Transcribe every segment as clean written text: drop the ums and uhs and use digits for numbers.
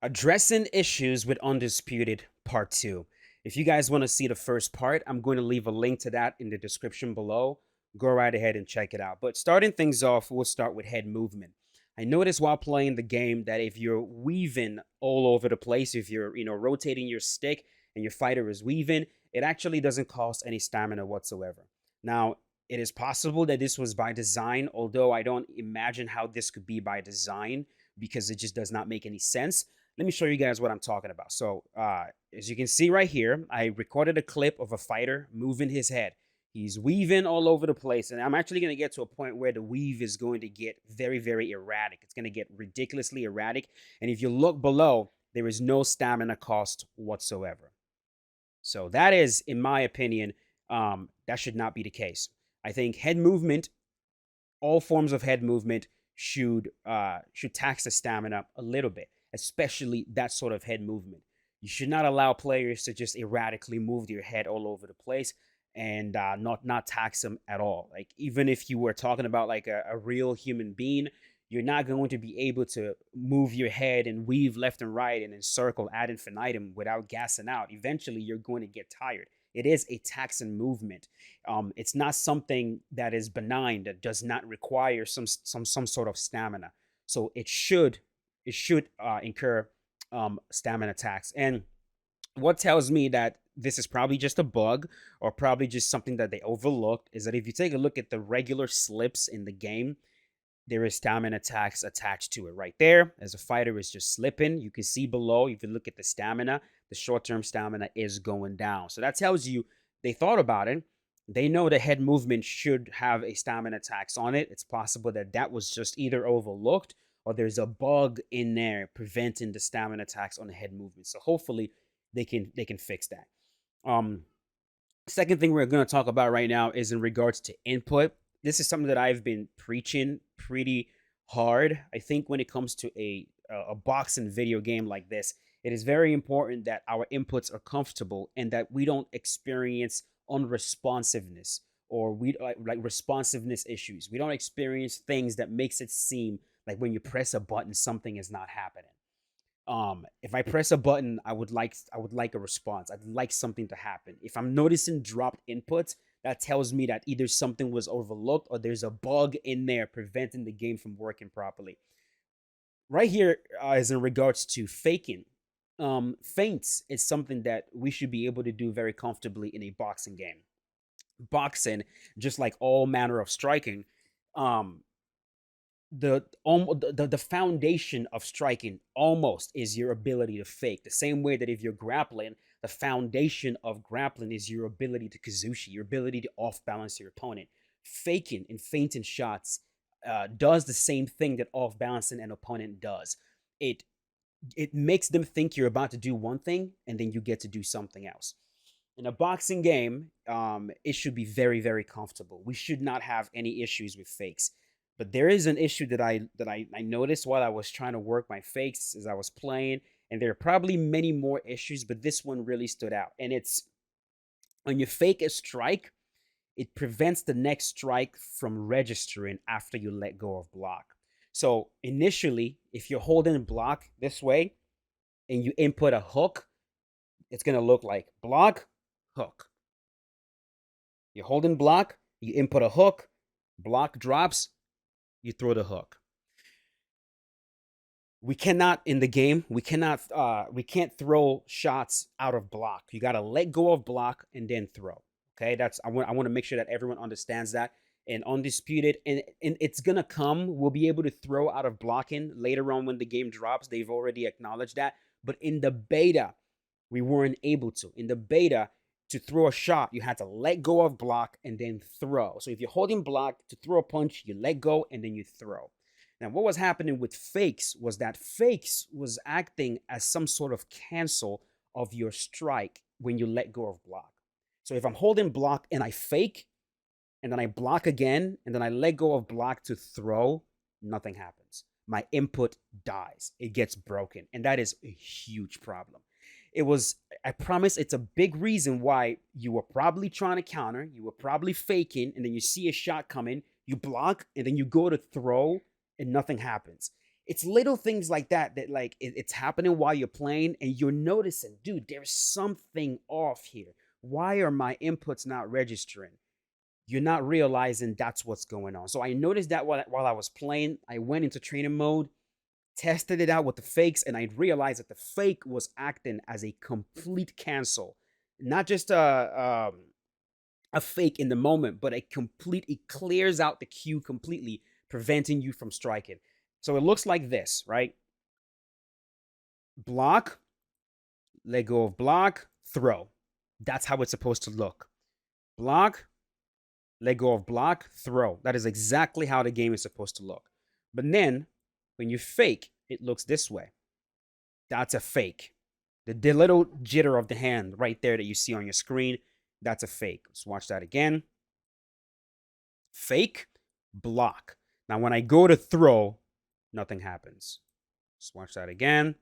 Addressing issues with Undisputed Part 2. If you guys want to see the first part, I'm going to leave a link to that in the description below. Go right ahead and check it out. But starting things off, we'll start with head movement. I noticed while playing the game that if you're weaving all over the place, if you're, rotating your stick and your fighter is weaving, it actually doesn't cost any stamina whatsoever. Now, it is possible that this was by design, although I don't imagine how this could be by design because it just does not make any sense. Let me show you guys what I'm talking about. So, as you can see right here, I recorded a clip of a fighter moving his head. He's weaving all over the place, and I'm actually going to get to a point where the weave is going to get very, very erratic. It's going to get ridiculously erratic, and if you look below, there is no stamina cost whatsoever. So that is, in my opinion, that should not be the case. I think head movement, all forms of head movement, should tax the stamina a little bit, especially that sort of head movement. You should not allow players to just erratically move their head all over the place and not tax them at all. Like even if you were talking about like a real human being, you're not going to be able to move your head and weave left and right and encircle ad infinitum without gassing out. Eventually, you're going to get tired. It is a taxing movement. It's not something that is benign that does not require some sort of stamina. So it should incur stamina tax. And what tells me that this is probably just a bug or probably just something that they overlooked is that if you take a look at the regular slips in the game, there is stamina tax attached to it right there. As a fighter is just slipping, you can see below, if you look at the stamina, the short-term stamina is going down. So that tells you they thought about it. They know the head movement should have a stamina tax on it. It's possible that that was just either overlooked or there's a bug in there preventing the stamina tax on the head movement. So hopefully they can fix that. Second thing we're going to talk about right now is in regards to input. This is something that I've been preaching pretty hard. I think when it comes to a boxing video game like this, it is very important that our inputs are comfortable and that we don't experience unresponsiveness or we like responsiveness issues. We don't experience things that makes it seem like when you press a button something is not happening. If I press a button, I would like a response. I'd like something to happen. If I'm noticing dropped inputs, that tells me that either something was overlooked or there's a bug in there preventing the game from working properly. Right here is in regards to faking. Feints is something that we should be able to do very comfortably in a boxing game. Boxing, just like all manner of striking, um, the foundation of striking almost is your ability to fake. The same way that if you're grappling, the foundation of grappling is your ability to kazushi, your ability to off balance your opponent. Faking and feinting shots does the same thing that off balancing an opponent does. It it makes them think you're about to do one thing and then you get to do something else. In a boxing game, it should be very, very comfortable. We should not have any issues with fakes. But there is an issue that I noticed while I was trying to work my fakes as I was playing, and there are probably many more issues, but this one really stood out. And it's when you fake a strike, it prevents the next strike from registering after you let go of block. So initially, if you're holding block this way and you input a hook, it's gonna look like block, hook. You're holding block, you input a hook, block drops, you throw the hook. We cannot in the game, we can't throw shots out of block. You gotta let go of block and then throw. Okay, I want to make sure that everyone understands that. And undisputed, and it's gonna come. We'll be able to throw out of blocking later on when the game drops. They've already acknowledged that. But in the beta, we weren't able to. In the beta, to throw a shot, you had to let go of block and then throw. So if you're holding block to throw a punch, you let go and then you throw. Now, what was happening with fakes was that fakes was acting as some sort of cancel of your strike when you let go of block. So if I'm holding block and I fake, and then I block again, and then I let go of block to throw, nothing happens. My input dies. It gets broken. And that is a huge problem. It was, I promise, it's a big reason why you were probably trying to counter, you were probably faking, and then you see a shot coming, you block, and then you go to throw, and nothing happens. It's little things like that that like it's happening while you're playing and you're noticing, dude, there's something off here. Why are my inputs not registering? You're not realizing that's what's going on. So I noticed that while I was playing, I went into training mode, tested it out with the fakes, and I realized that the fake was acting as a complete cancel, not just a fake in the moment, but a complete, it clears out the cue completely, preventing you from striking. So it looks like this, right? Block, let go of block, throw. That's how it's supposed to look. Block, let go of block, throw. That is exactly how the game is supposed to look. But then when you fake, it looks this way. That's a fake. The little jitter of the hand right there that you see on your screen, that's a fake. Let's watch that again. Fake, block. Now, when I go to throw, nothing happens. Let's watch that again.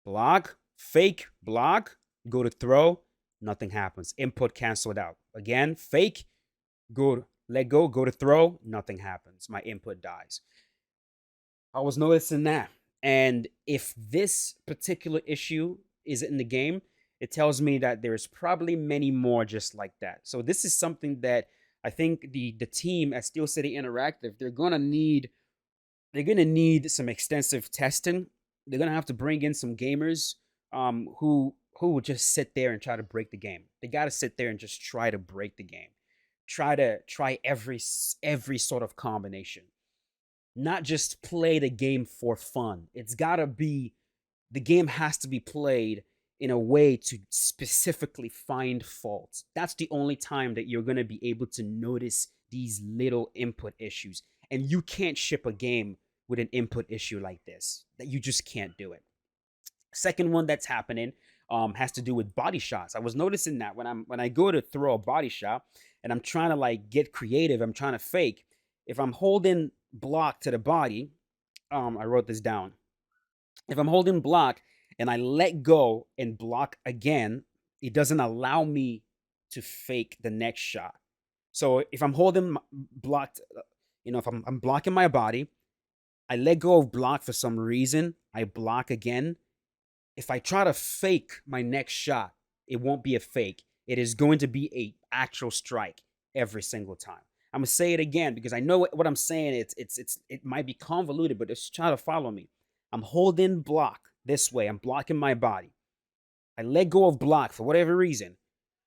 Block, fake, block, go to throw, nothing happens. Input canceled out. Again, fake, go, let go to throw, nothing happens. My input dies. I was noticing that. And if this particular issue is in the game, it tells me that there's probably many more just like that. So this is something that I think the team at Steel City Interactive, they're gonna need some extensive testing. They're gonna have to bring in some gamers who will just sit there and try to break the game. They gotta sit there and just try to break the game. Try every sort of combination. Not just play the game for fun. It's gotta be the game has to be played in a way to specifically find faults. That's the only time that you're going to be able to notice these little input issues. And you can't ship a game with an input issue like this. That you just can't do it. Second one that's happening has to do with body shots. I was noticing that when I go to throw a body shot and I'm trying to like get creative, I'm trying to fake. If I'm holding block to the body, I wrote this down. If I'm holding block and I let go and block again, it doesn't allow me to fake the next shot. So if I'm holding blocked, if I'm blocking my body, I let go of block for some reason, I block again. If I try to fake my next shot, it won't be a fake. It is going to be a actual strike every single time. I'm gonna say it again because I know what I'm saying. It might be convoluted, but just try to follow me. I'm holding block this way. I'm blocking my body. I let go of block for whatever reason.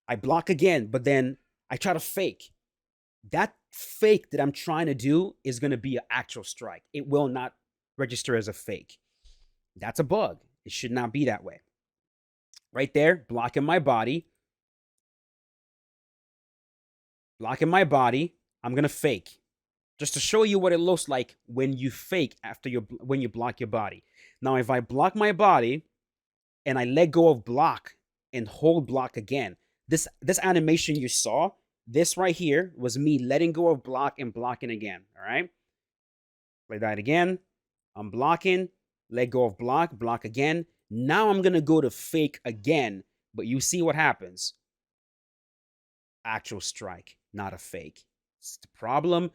I block again, but then I try to fake. That fake that I'm trying to do is going to be an actual strike. It will not register as a fake. That's a bug. It should not be that way. Right there, blocking my body. Blocking my body. I'm going to fake. Just to show you what it looks like when you fake when you block your body. Now, if I block my body and I let go of block and hold block again, this animation you saw, this right here was me letting go of block and blocking again. All right, play that again. I'm blocking, let go of block, block again. Now I'm gonna go to fake again, but you see what happens? Actual strike, not a fake. It's the problem.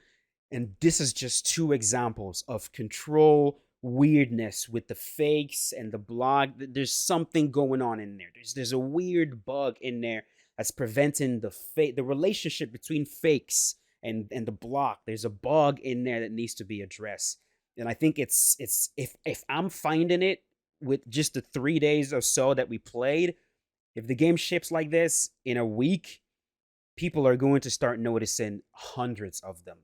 And this is just two examples of control weirdness with the fakes and the block. There's something going on in there. There's a weird bug in there that's preventing the relationship between fakes and the block. There's a bug in there that needs to be addressed. And I think it's if I'm finding it with just the 3 days or so that we played, if the game ships like this in a week, people are going to start noticing hundreds of them.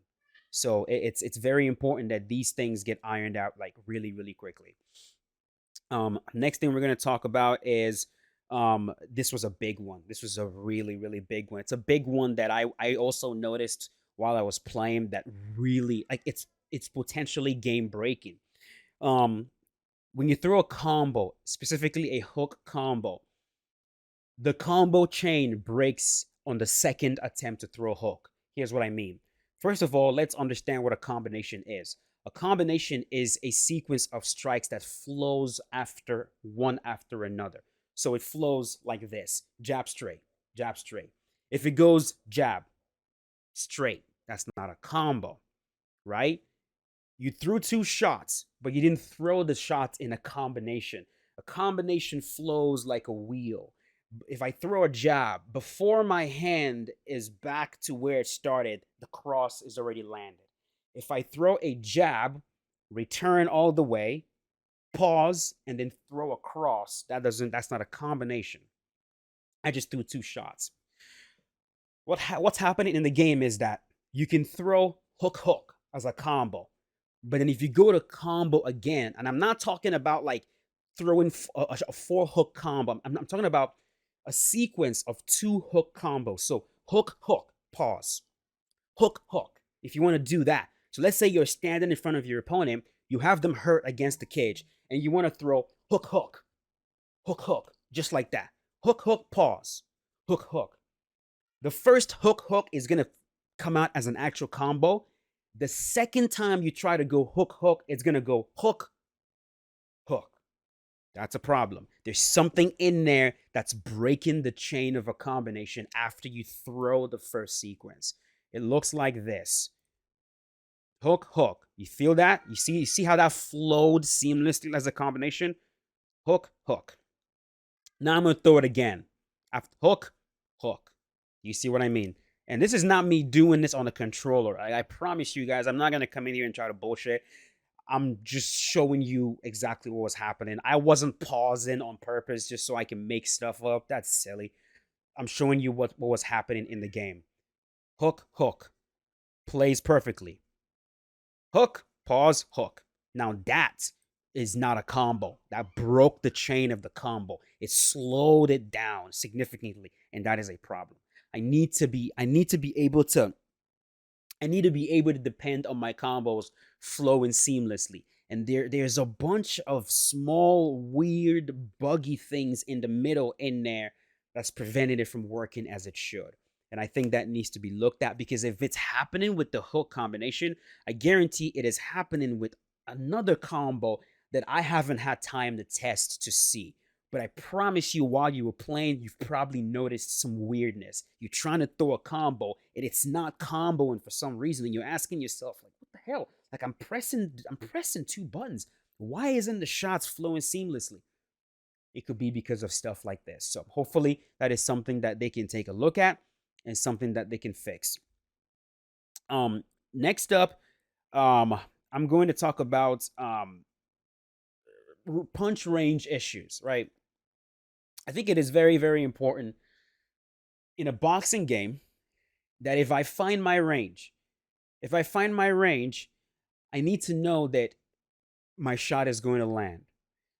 So it's very important that these things get ironed out like really, really quickly. Next thing we're going to talk about is this was a big one. This was a really, really big one. It's a big one that I also noticed while I was playing that really like it's potentially game breaking. When you throw a combo, specifically a hook combo, the combo chain breaks on the second attempt to throw a hook. Here's what I mean. First of all, let's understand what a combination is. A combination is a sequence of strikes that flows after one after another. So it flows like this: jab straight, jab straight. If it goes jab straight, that's not a combo, right? You threw two shots, but you didn't throw the shots in a combination. A combination flows like a wheel. If I throw a jab, before my hand is back to where it started, the cross is already landed. If I throw a jab, return all the way, pause, and then throw a cross, that's not a combination. I just threw two shots. What's happening in the game is that you can throw hook as a combo, but then if you go to combo again, and I'm not talking about like throwing a four hook combo, I'm talking about a sequence of two hook combos. So hook, pause, hook. If you want to do that, so let's say you're standing in front of your opponent, you have them hurt against the cage, and you want to throw hook, just like that. Hook, pause, hook. The first hook is gonna come out as an actual combo. The second time you try to go hook, it's gonna go hook. That's a problem. There's something in there that's breaking the chain of a combination after you throw the first sequence. It looks like this. Hook. You feel that? You see how that flowed seamlessly as a combination? Hook. Now I'm gonna throw it again. After hook. You see what I mean? And this is not me doing this on a controller. I promise you guys, I'm not gonna come in here and try to bullshit. I'm just showing you exactly what was happening. I wasn't pausing on purpose just so I can make stuff up. That's silly. I'm showing you what was happening in the game. Hook. Plays perfectly. Hook, pause, hook. Now that is not a combo. That broke the chain of the combo. It slowed it down significantly, and that is a problem. I need to be able to depend on my combos flowing seamlessly. And there's a bunch of small, weird, buggy things in the middle in there that's preventing it from working as it should. And I think that needs to be looked at, because if it's happening with the hook combination, I guarantee it is happening with another combo that I haven't had time to test to see. But I promise you, while you were playing, you've probably noticed some weirdness. You're trying to throw a combo, and it's not comboing for some reason, and you're asking yourself, like, what the hell? Like, I'm pressing two buttons. Why isn't the shots flowing seamlessly? It could be because of stuff like this. So hopefully that is something that they can take a look at and something that they can fix. Next up, I'm going to talk about punch range issues, right? I think it is very, very important in a boxing game that if I find my range, I need to know that my shot is going to land.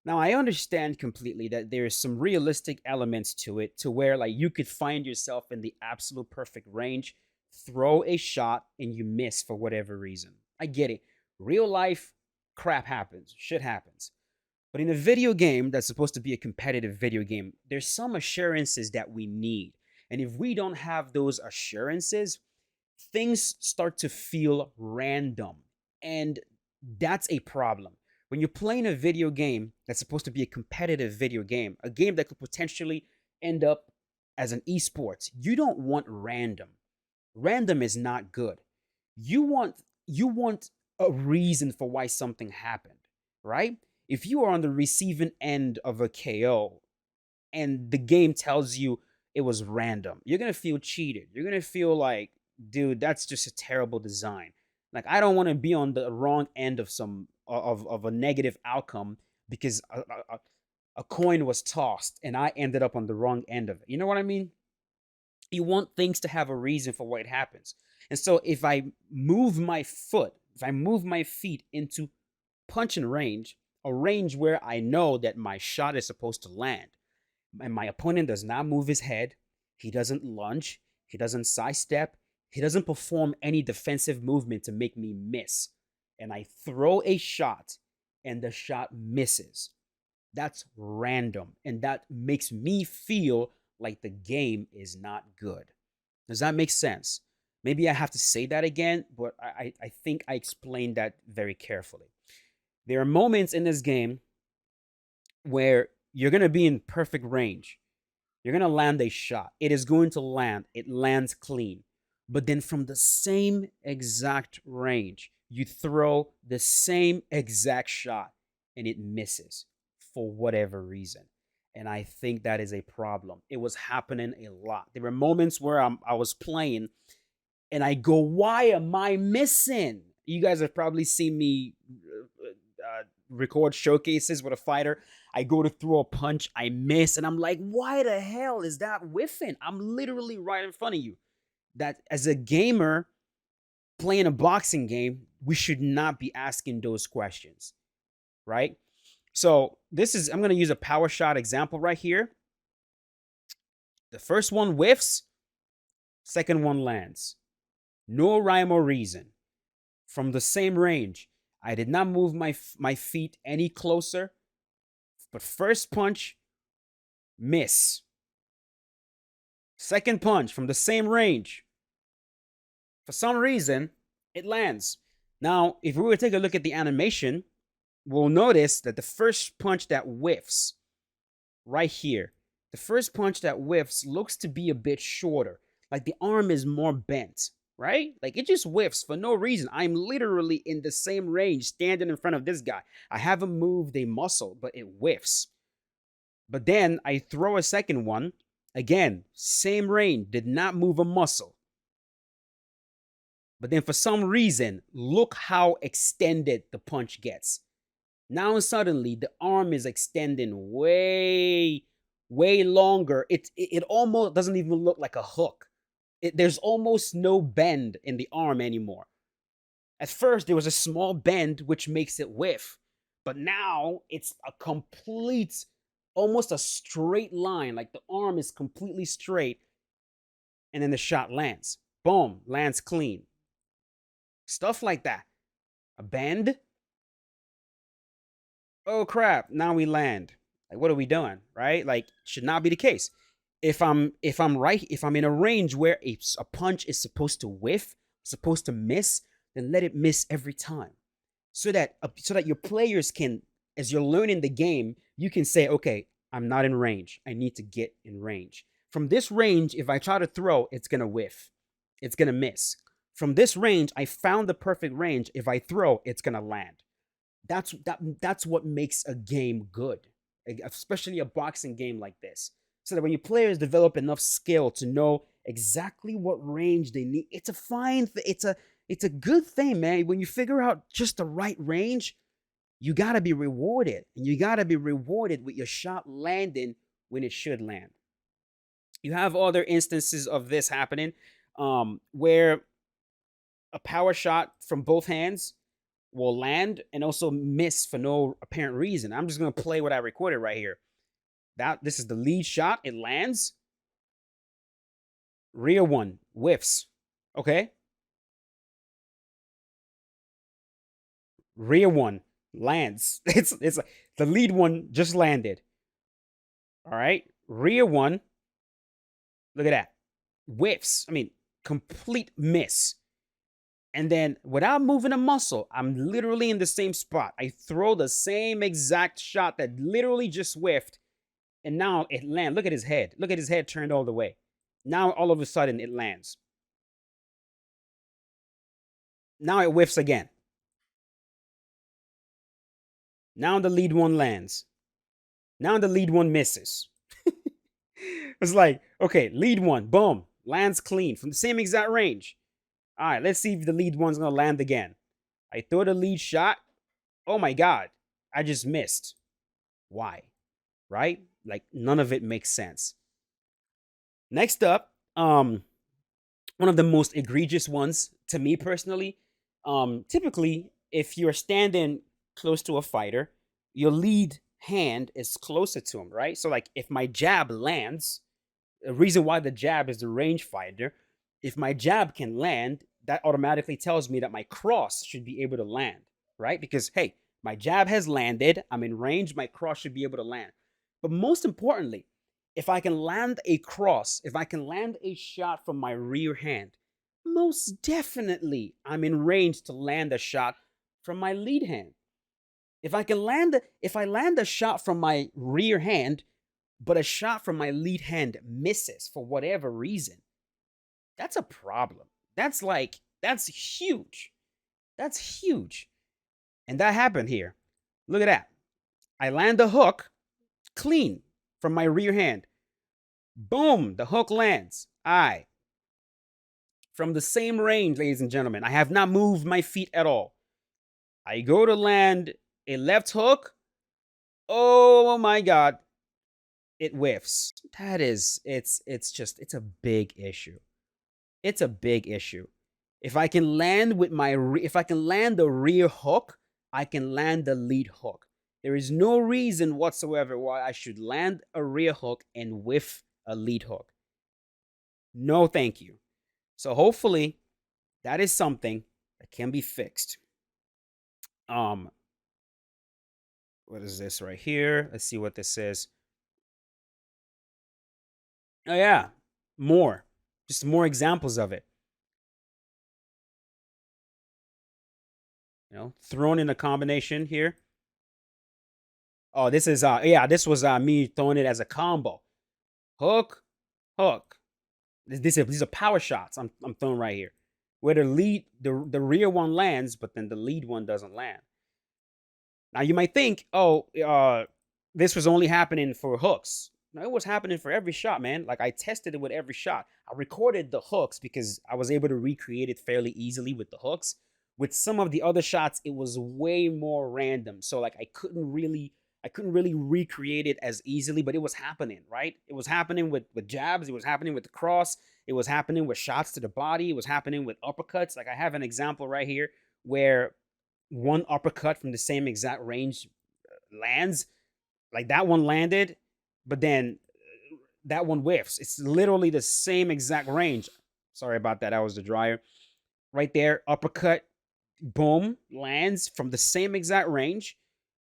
Now, I understand completely that there is some realistic elements to it, to where like you could find yourself in the absolute perfect range, throw a shot, and you miss for whatever reason. I get it. Real life crap happens, shit happens. But in a video game that's supposed to be a competitive video game, there's some assurances that we need. And if we don't have those assurances, things start to feel random. And that's a problem. When you're playing a video game that's supposed to be a competitive video game, a game that could potentially end up as an esports, you don't want random. Random is not good. You want a reason for why something happened, right? If you are on the receiving end of a KO and the game tells you it was random, you're going to feel cheated. You're going to feel like, dude, that's just a terrible design. Like, I don't want to be on the wrong end of a negative outcome because a coin was tossed and I ended up on the wrong end of it. You know what I mean? You want things to have a reason for why it happens. And so if I move my feet into punching range, a range where I know that my shot is supposed to land, and my opponent does not move his head, he doesn't lunge, he doesn't sidestep, he doesn't perform any defensive movement to make me miss, and I throw a shot and the shot misses. That's random, and that makes me feel like the game is not good. Does that make sense? Maybe I have to say that again, but I think I explained that very carefully. There are moments in this game where you're going to be in perfect range. You're going to land a shot. It is going to land. It lands clean. But then from the same exact range, you throw the same exact shot and it misses for whatever reason. And I think that is a problem. It was happening a lot. There were moments where I was playing and I go, why am I missing? You guys have probably seen me record showcases with a fighter. I go to throw a punch, I miss, and I'm like, why the hell is that whiffing? I'm literally right in front of you. That as a gamer playing a boxing game, we should not be asking those questions, right? So I'm going to use a power shot example right here. The first one whiffs, second one lands. No rhyme or reason. From the same range, I did not move my feet any closer, but first punch, miss. Second punch from the same range. For some reason, it lands. Now, if we were to take a look at the animation, we'll notice that the first punch that whiffs, right here, the first punch that whiffs looks to be a bit shorter. Like the arm is more bent, right? Like it just whiffs for no reason. I'm literally in the same range standing in front of this guy. I haven't moved a muscle, but it whiffs. But then I throw a second one. Again, same range, did not move a muscle. But then for some reason, look how extended the punch gets. Now suddenly the arm is extending way, way longer. It almost doesn't even look like a hook. There's almost no bend in the arm anymore. At first, there was a small bend, which makes it whiff. But now it's a complete, almost a straight line. Like the arm is completely straight. And then the shot lands. Boom, lands clean. Stuff like that. A bend. Oh crap, now we land. Like what are we doing, right? Like should not be the case. If I'm in a range where a punch is supposed to whiff, supposed to miss, then let it miss every time. So that your players can, as you're learning the game, you can say, okay, I'm not in range. I need to get in range. From this range, if I try to throw, it's gonna whiff. It's gonna miss. From this range, I found the perfect range. If I throw, it's gonna land. That's what makes a game good, especially a boxing game like this. So that when your players develop enough skill to know exactly what range they need, it's a fine it's a good thing, man. When you figure out just the right range, you gotta be rewarded, and you gotta be rewarded with your shot landing when it should land. You have other instances of this happening, where a power shot from both hands will land and also miss for no apparent reason. I'm just gonna play what I recorded right here. This is the lead shot. It lands. Rear one whiffs. Okay. Rear one lands. It's like the lead one just landed. All right. Rear one. Look at that. Whiffs. I mean, complete miss. And then without moving a muscle, I'm literally in the same spot. I throw the same exact shot that literally just whiffed. And now it lands. Look at his head. Look at his head turned all the way. Now all of a sudden it lands. Now it whiffs again. Now the lead one lands. Now the lead one misses. It's like, okay, lead one, boom, lands clean from the same exact range. All right, let's see if the lead one's gonna land again. I throw the lead shot. Oh my God, I just missed. Why? Right? Like none of it makes sense. Next up, one of the most egregious ones to me personally. Typically, if you're standing close to a fighter, your lead hand is closer to him, right? So, like, if my jab lands, the reason why the jab is the range fighter, if my jab can land, that automatically tells me that my cross should be able to land, right? Because, hey, my jab has landed, I'm in range, my cross should be able to land. But most importantly, if I can land a cross, if I can land a shot from my rear hand, most definitely I'm in range to land a shot from my lead hand. If I land a shot from my rear hand, but a shot from my lead hand misses for whatever reason, that's a problem. That's huge. That's huge. And that happened here. Look at that. I land the hook clean from my rear hand. Boom, the hook lands. I, from the same range, ladies and gentlemen, I have not moved my feet at all. I go to land a left hook. Oh my God, it whiffs. That is, it's a big issue. It's a big issue. If I can land with my, if I can land the rear hook, I can land the lead hook. There is no reason whatsoever why I should land a rear hook and whiff a lead hook. No, thank you. So hopefully that is something that can be fixed. Um, what is this right here? Let's see what this is. Oh yeah, more, just more examples of it. Thrown in a combination here. Oh, this is yeah, this was me throwing it as a combo. Hook, hook. These are power shots I'm throwing right here. Where the rear one lands, but then the lead one doesn't land. Now you might think, oh, this was only happening for hooks. No, it was happening for every shot, man. Like I tested it with every shot. I recorded the hooks because I was able to recreate it fairly easily with the hooks. With some of the other shots, it was way more random. So like I couldn't really recreate it as easily, but it was happening, right? It was happening with jabs, it was happening with the cross, it was happening with shots to the body, it was happening with uppercuts. Like I have an example right here where one uppercut from the same exact range lands. Like that one landed, but then that one whiffs. It's literally the same exact range. Sorry about that. That was the dryer. Right there, uppercut, boom, lands from the same exact range.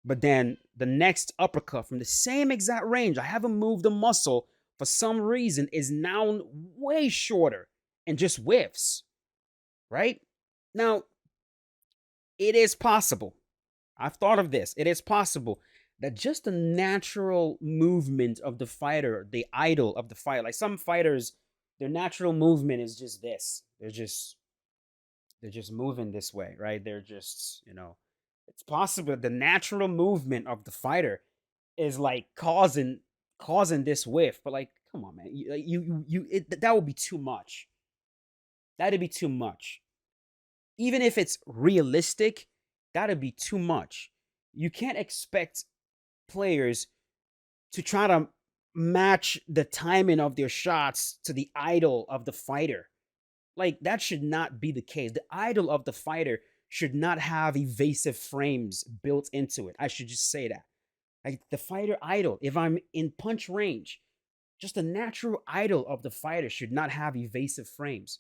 But then the next uppercut from the same exact range, I haven't moved the muscle for some reason, is now way shorter and just whiffs. Right? Now, it is possible. I've thought of this. It is possible that just the natural movement of the fighter, the idol of the fighter, like some fighters, their natural movement is just this. They're just moving this way, right? They're just, it's possible the natural movement of the fighter is like causing this whiff. But like, come on, man, that would be too much. That'd be too much. Even if it's realistic, that'd be too much. You can't expect players to try to match the timing of their shots to the idol of the fighter. Like, that should not be the case. The idol of the fighter should not have evasive frames built into it. I should just say that. Like, the fighter idol, if I'm in punch range, just the natural idol of the fighter should not have evasive frames.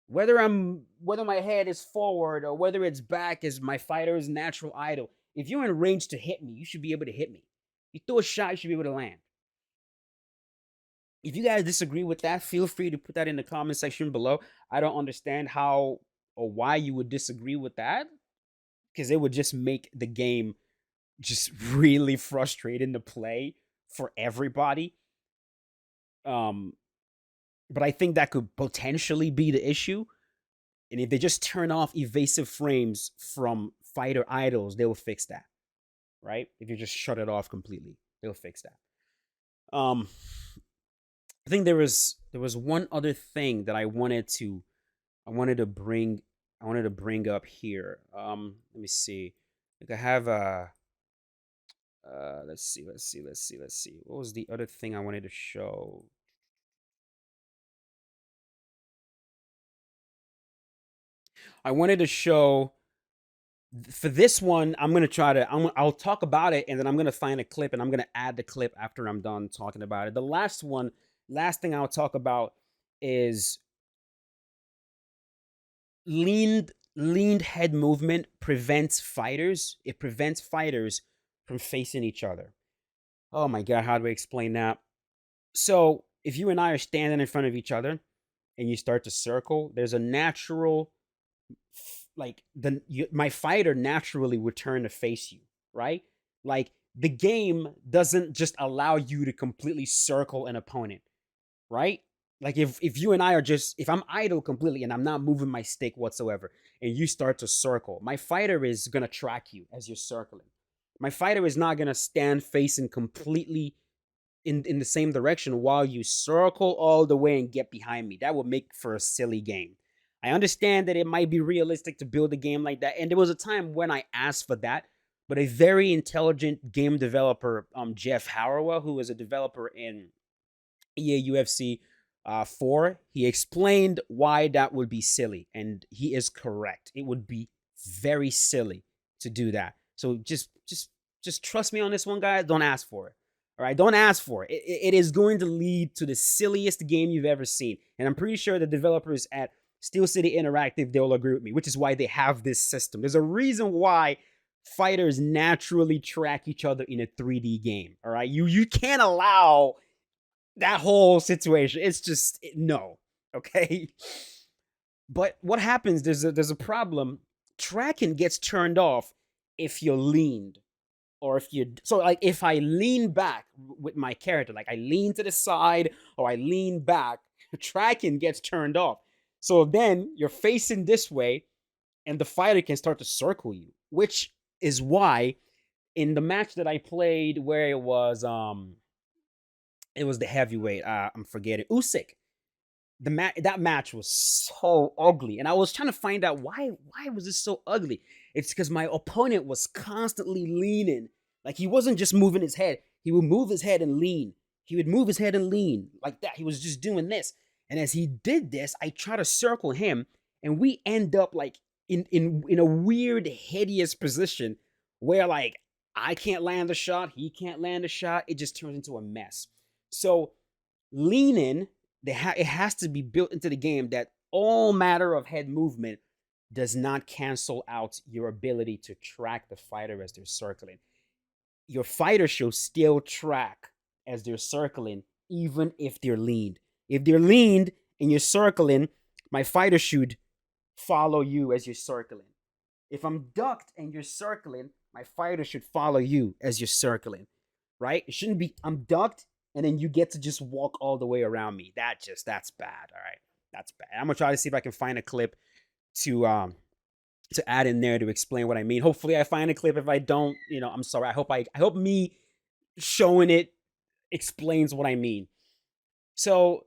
Whether my head is forward or whether it's back is my fighter's natural idol. If you're in range to hit me, you should be able to hit me. You throw a shot, you should be able to land. If you guys disagree with that, feel free to put that in the comment section below. I don't understand how or why you would disagree with that, because it would just make the game just really frustrating to play for everybody. But I think that could potentially be the issue. And if they just turn off evasive frames from fighter idols, they will fix that. Right? If you just shut it off completely, they'll fix that. I think there was one other thing that I wanted to bring up here. Let me see. Like I have let's see. What was the other thing I wanted to show? I wanted to show for this one. I'll talk about it, and then I'm gonna find a clip, and I'm gonna add the clip after I'm done talking about it. The last thing I'll talk about is leaned head movement prevents fighters. It prevents fighters from facing each other. Oh my God, how do I explain that? So if you and I are standing in front of each other and you start to circle, there's a natural, like my fighter naturally would turn to face you, right? Like the game doesn't just allow you to completely circle an opponent, right? Like if you and I are just, if I'm idle completely and I'm not moving my stick whatsoever, and you start to circle, my fighter is gonna track you as you're circling. My fighter is not gonna stand facing completely in the same direction while you circle all the way and get behind me. That would make for a silly game. I understand that it might be realistic to build a game like that, and there was a time when I asked for that, but a very intelligent game developer, Jeff Harrower, who is a developer in EA UFC 4, he explained why that would be silly, and he is correct. It would be very silly to do that. So just trust me on this one, guys. Don't ask for it. All right, don't ask for it. It is going to lead to the silliest game you've ever seen, and I'm pretty sure the developers at Steel City Interactive, they'll agree with me, which is why they have this system. There's a reason why fighters naturally track each other in a 3D game. All right, you can't allow that whole situation. It's just no, okay. But what happens? There's a problem. Tracking gets turned off if you're leaned, or if you, so like if I lean back with my character, like I lean to the side or I lean back, tracking gets turned off. So then you're facing this way, and the fighter can start to circle you, which is why in the match that I played where it was the heavyweight. I'm forgetting Usyk. That match was so ugly, and I was trying to find out why was this so ugly. It's because my opponent was constantly leaning. Like he wasn't just moving his head; he would move his head and lean. He would move his head and lean like that. He was just doing this, and as he did this, I try to circle him, and we end up like in a weird, hideous position where like I can't land a shot, he can't land a shot. It just turns into a mess. So leaning, it has to be built into the game that all matter of head movement does not cancel out your ability to track the fighter as they're circling. Your fighter should still track as they're circling, even if they're leaned. If they're leaned and you're circling, my fighter should follow you as you're circling. If I'm ducked and you're circling, my fighter should follow you as you're circling, right? It shouldn't be I'm ducked and then you get to just walk all the way around me. That's bad. All right, that's bad. I'm gonna try to see if I can find a clip to add in there to explain what I mean. Hopefully, I find a clip. If I don't, I'm sorry. I hope me showing it explains what I mean. So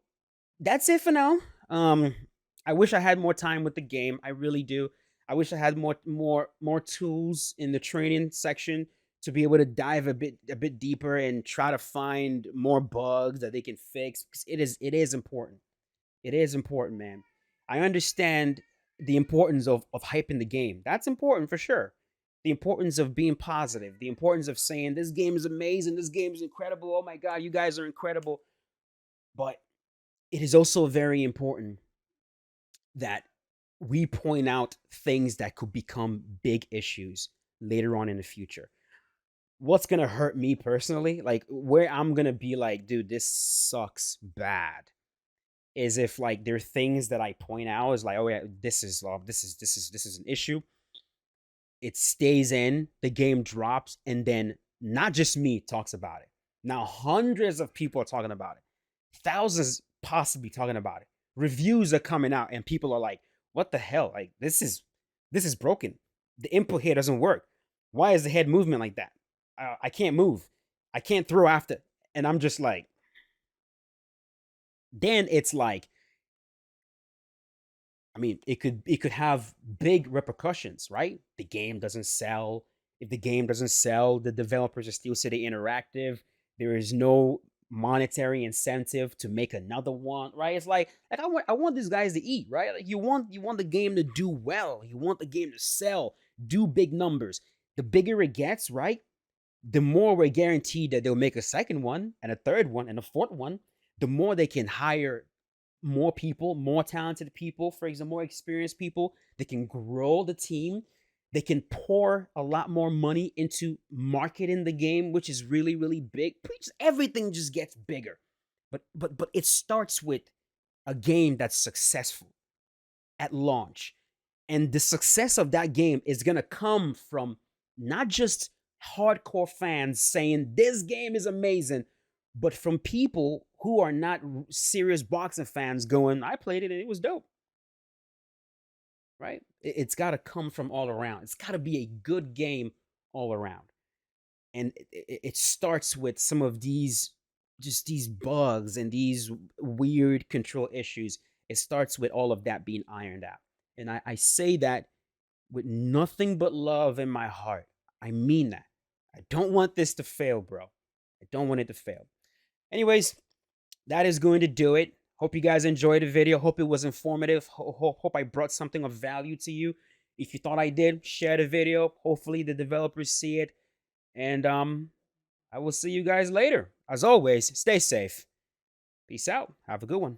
that's it for now. I wish I had more time with the game. I really do. I wish I had more tools in the training section to be able to dive a bit deeper and try to find more bugs that they can fix. Because it is important. It is important, man. I understand the importance of hyping the game. That's important for sure. The importance of being positive. The importance of saying this game is amazing. This game is incredible. Oh my god, you guys are incredible. But it is also very important that we point out things that could become big issues later on in the future. What's gonna hurt me personally, like where I'm gonna be like, dude, this sucks bad, is if like there are things that I point out is like, oh yeah, this is an issue. It stays in, the game drops, and then not just me talks about it. Now hundreds of people are talking about it, thousands possibly talking about it. Reviews are coming out, and people are like, "What the hell? Like this is broken. The input here doesn't work. Why is the head movement like that? I can't move. I can't throw after." And I'm just like, then it's like, I mean, it could have big repercussions, right? The game doesn't sell. If the game doesn't sell, the developers are Steel City Interactive. There is no monetary incentive to make another one, right? It's like I want these guys to eat, right? Like you want the game to do well. You want the game to sell, do big numbers. The bigger it gets, right? The more we're guaranteed that they'll make a second one and a third one and a fourth one. The more they can hire more people, more talented people, for example, more experienced people. They can grow the team. They can pour a lot more money into marketing the game, which is really, really big. Everything just gets bigger. But it starts with a game that's successful at launch. And the success of that game is gonna come from not just hardcore fans saying this game is amazing, but from people who are not serious boxing fans going, I played it and it was dope, right? It's got to come from all around. It's got to be a good game all around. And it starts with some of these, just these bugs and these weird control issues. It starts with all of that being ironed out. And I say that with nothing but love in my heart. I mean that. I don't want this to fail, bro. I don't want it to fail. Anyways, that is going to do it. Hope you guys enjoyed the video. Hope it was informative. Hope I brought something of value to you. If you thought I did, share the video. Hopefully the developers see it. And I will see you guys later. As always, stay safe. Peace out. Have a good one.